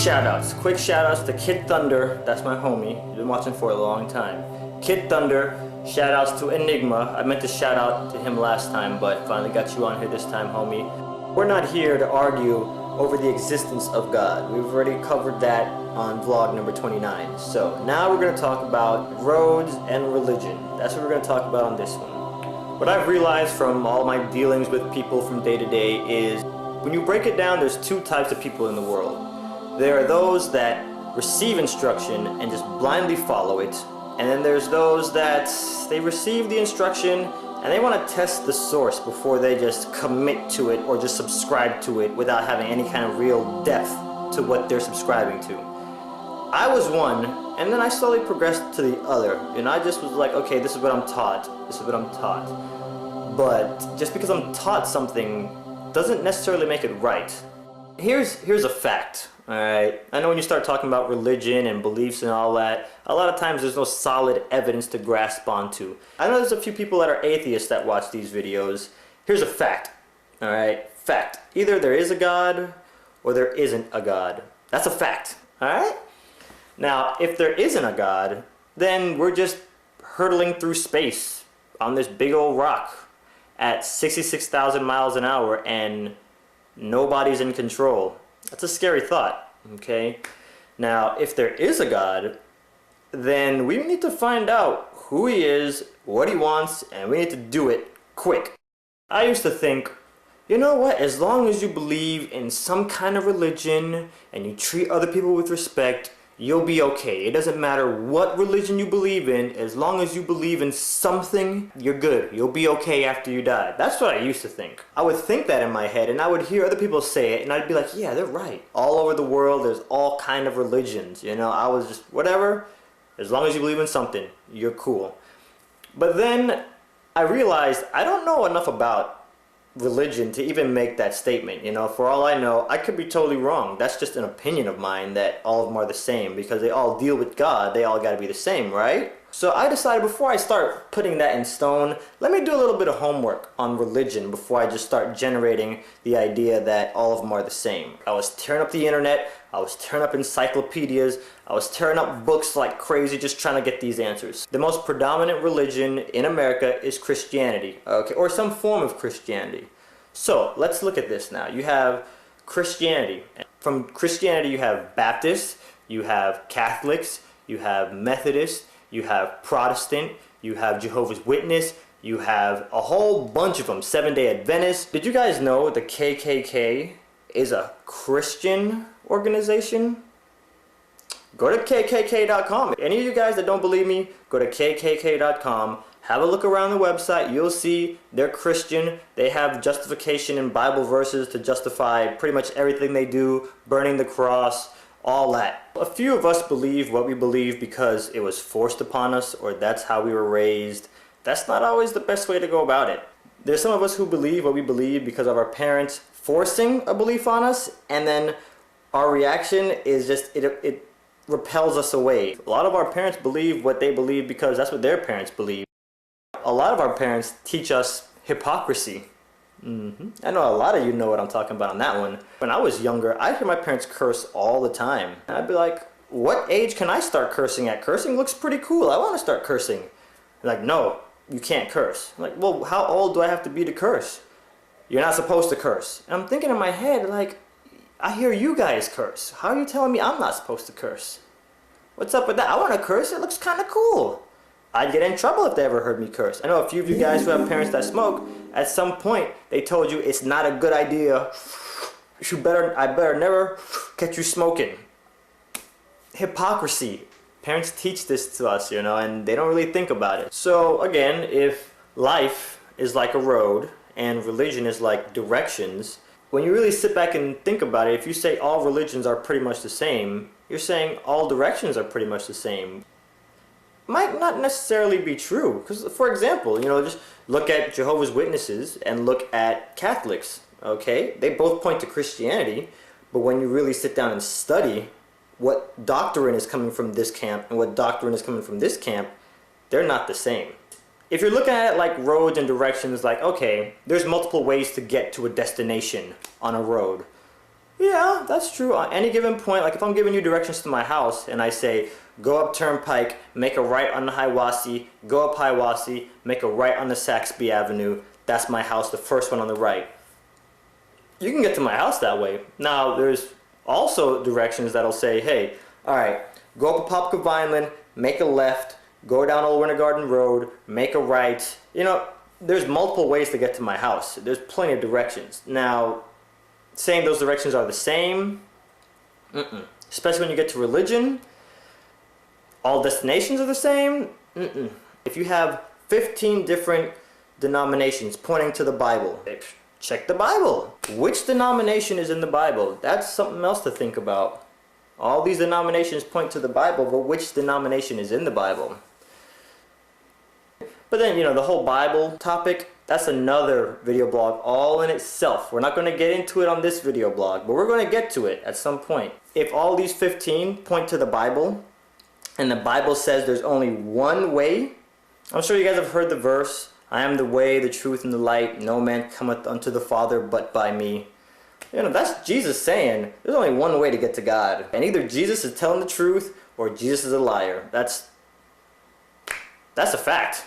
shout outs. Quick shout outs to Kid Thunder. That's my homie. He's been watching for a long time. Kid Thunder. Shout outs to Enigma. I meant to shout out to him last time, but finally got you on here this time, homie. We're not here to argue over the existence of God. We've already covered that on vlog number 29. So now we're going to talk about roads and religion. That's what we're going to talk about on this one. What I've realized from all my dealings with people from day to day is when you break it down, there's two types of people in the world. There are those that receive instruction and just blindly follow it. And then there's those that they receive the instruction and they want to test the source before they just commit to it or just subscribe to it without having any kind of real depth to what they're subscribing to. I was one, and then I slowly progressed to the other. And I just was like, okay, this is what I'm taught. This is what I'm taught. But just because I'm taught something doesn't necessarily make it right. Here's a fact. Alright, I know when you start talking about religion and beliefs and all that, a lot of times there's no solid evidence to grasp onto. I know there's a few people that are atheists that watch these videos. Here's a fact. Alright, fact. Either there is a God or there isn't a God. That's a fact. Alright? Now, if there isn't a God, then we're just hurtling through space on this big old rock at 66,000 miles an hour and nobody's in control. That's a scary thought, okay? Now, if there is a God, then we need to find out who he is, what he wants, and we need to do it quick. I used to think, you know what, as long as you believe in some kind of religion and you treat other people with respect, you'll be okay. It doesn't matter what religion you believe in, as long as you believe in something, you're good. You'll be okay after you die. That's what I used to think. I would think that in my head, and I would hear other people say it, and I'd be like, yeah, they're right. All over the world, there's all kind of religions. You know, I was just, whatever, as long as you believe in something, you're cool. But then I realized I don't know enough about religion to even make that statement. You know, for all I know, I could be totally wrong. That's just an opinion of mine that all of them are the same because they all deal with God. They all got to be the same, right? So I decided before I start putting that in stone, let me do a little bit of homework on religion before I just start generating the idea that all of them are the same. I was tearing up the internet, I was tearing up encyclopedias, I was tearing up books like crazy just trying to get these answers. The most predominant religion in America is Christianity, okay, or some form of Christianity. So let's look at this now. You have Christianity. From Christianity you have Baptists, you have Catholics, you have Methodists, you have Protestant, you have Jehovah's Witness, you have a whole bunch of them, Seventh-day Adventists. Did you guys know the KKK is a Christian organization? Go to kkk.com. Any of you guys that don't believe me, go to kkk.com. Have a look around the website. You'll see they're Christian. They have justification in Bible verses to justify pretty much everything they do, burning the cross, all that. A few of us believe what we believe because it was forced upon us or that's how we were raised. That's not always the best way to go about it. There's some of us who believe what we believe because of our parents forcing a belief on us, and then our reaction is just, it repels us away. A lot of our parents believe what they believe because that's what their parents believe. A lot of our parents teach us hypocrisy. I know a lot of you know what I'm talking about on that one. When I was younger, I hear my parents curse all the time. And I'd be like, what age can I start cursing at? Cursing looks pretty cool. I want to start cursing. They're like, no, you can't curse. I'm like, well, how old do I have to be to curse? You're not supposed to curse. And I'm thinking in my head, like, I hear you guys curse. How are you telling me I'm not supposed to curse? What's up with that? I want to curse. It looks kind of cool. I'd get in trouble if they ever heard me curse. I know a few of you guys who have parents that smoke, at some point they told you it's not a good idea. I better never catch you smoking. Hypocrisy. Parents teach this to us, you know, and they don't really think about it. So again, if life is like a road and religion is like directions, when you really sit back and think about it, if you say all religions are pretty much the same, you're saying all directions are pretty much the same. Might not necessarily be true, because for example, you know, just look at Jehovah's Witnesses and look at Catholics, okay? They both point to Christianity, but when you really sit down and study what doctrine is coming from this camp and what doctrine is coming from this camp, they're not the same. If you're looking at it like roads and directions, like, okay, there's multiple ways to get to a destination on a road. Yeah, that's true. On any given point, like if I'm giving you directions to my house and I say, go up Turnpike, make a right on the Hiwassee, go up Hiwassee, make a right on the Saxby Avenue, that's my house, the first one on the right. You can get to my house that way. Now, there's also directions that'll say, hey, all right, go up Apopka Vineland, make a left, go down Old Winter Garden Road, make a right. You know, there's multiple ways to get to my house. There's plenty of directions. Now, saying those directions are the same, especially when you get to religion, all destinations are the same. If you have 15 different denominations pointing to the Bible, check the Bible. Which denomination is in the Bible? That's something else to think about. All these denominations point to the Bible, but which denomination is in the Bible? But then, you know, the whole Bible topic, that's another video blog all in itself. We're not going to get into it on this video blog, but we're going to get to it at some point. If all these 15 point to the Bible, and the Bible says there's only one way, I'm sure you guys have heard the verse, I am the way, the truth, and the light. No man cometh unto the Father but by me. You know, that's Jesus saying there's only one way to get to God. And either Jesus is telling the truth or Jesus is a liar. That's a fact.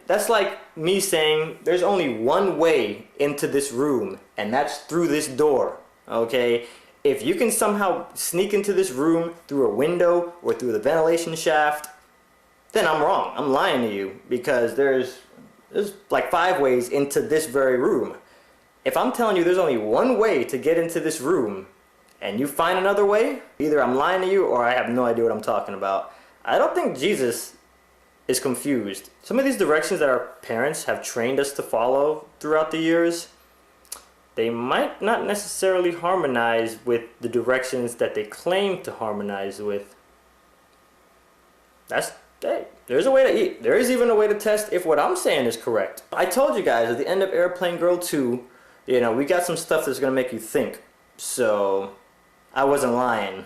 That's like me saying there's only one way into this room, and that's through this door. Okay? If you can somehow sneak into this room through a window or through the ventilation shaft, then I'm wrong. I'm lying to you, because there's like 5 ways into this very room. If I'm telling you there's only one way to get into this room and you find another way, either I'm lying to you or I have no idea what I'm talking about. I don't think Jesus is confused. Some of these directions that our parents have trained us to follow throughout the years, they might not necessarily harmonize with the directions that they claim to harmonize with. Hey, there's a way to eat. There is even a way to test if what I'm saying is correct. I told you guys at the end of Airplane Girl 2, you know, we got some stuff that's going to make you think. So, I wasn't lying.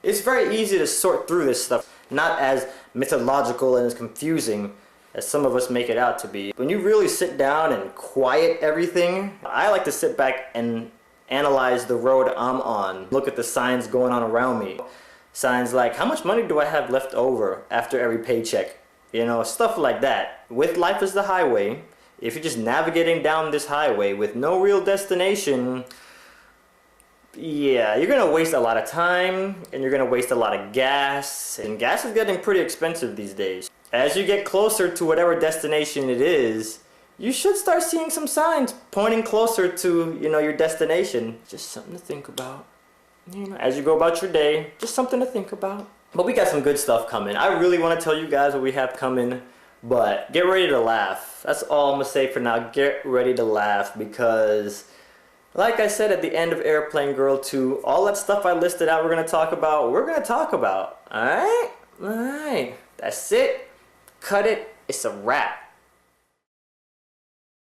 It's very easy to sort through this stuff. Not as mythological and as confusing as some of us make it out to be. When you really sit down and quiet everything, I like to sit back and analyze the road I'm on. Look at the signs going on around me. Signs like, how much money do I have left over after every paycheck? You know, stuff like that. With life as the highway, if you're just navigating down this highway with no real destination, yeah, you're going to waste a lot of time, and you're going to waste a lot of gas, and gas is getting pretty expensive these days. As you get closer to whatever destination it is, you should start seeing some signs pointing closer to, you know, your destination. Just something to think about. You know, as you go about your day, just something to think about. But we got some good stuff coming. I really want to tell you guys what we have coming, but get ready to laugh. That's all I'm going to say for now. Get ready to laugh, because like I said at the end of Airplane Girl 2, all that stuff I listed out we're going to talk about. Alright? Alright. That's it. Cut it. It's a wrap.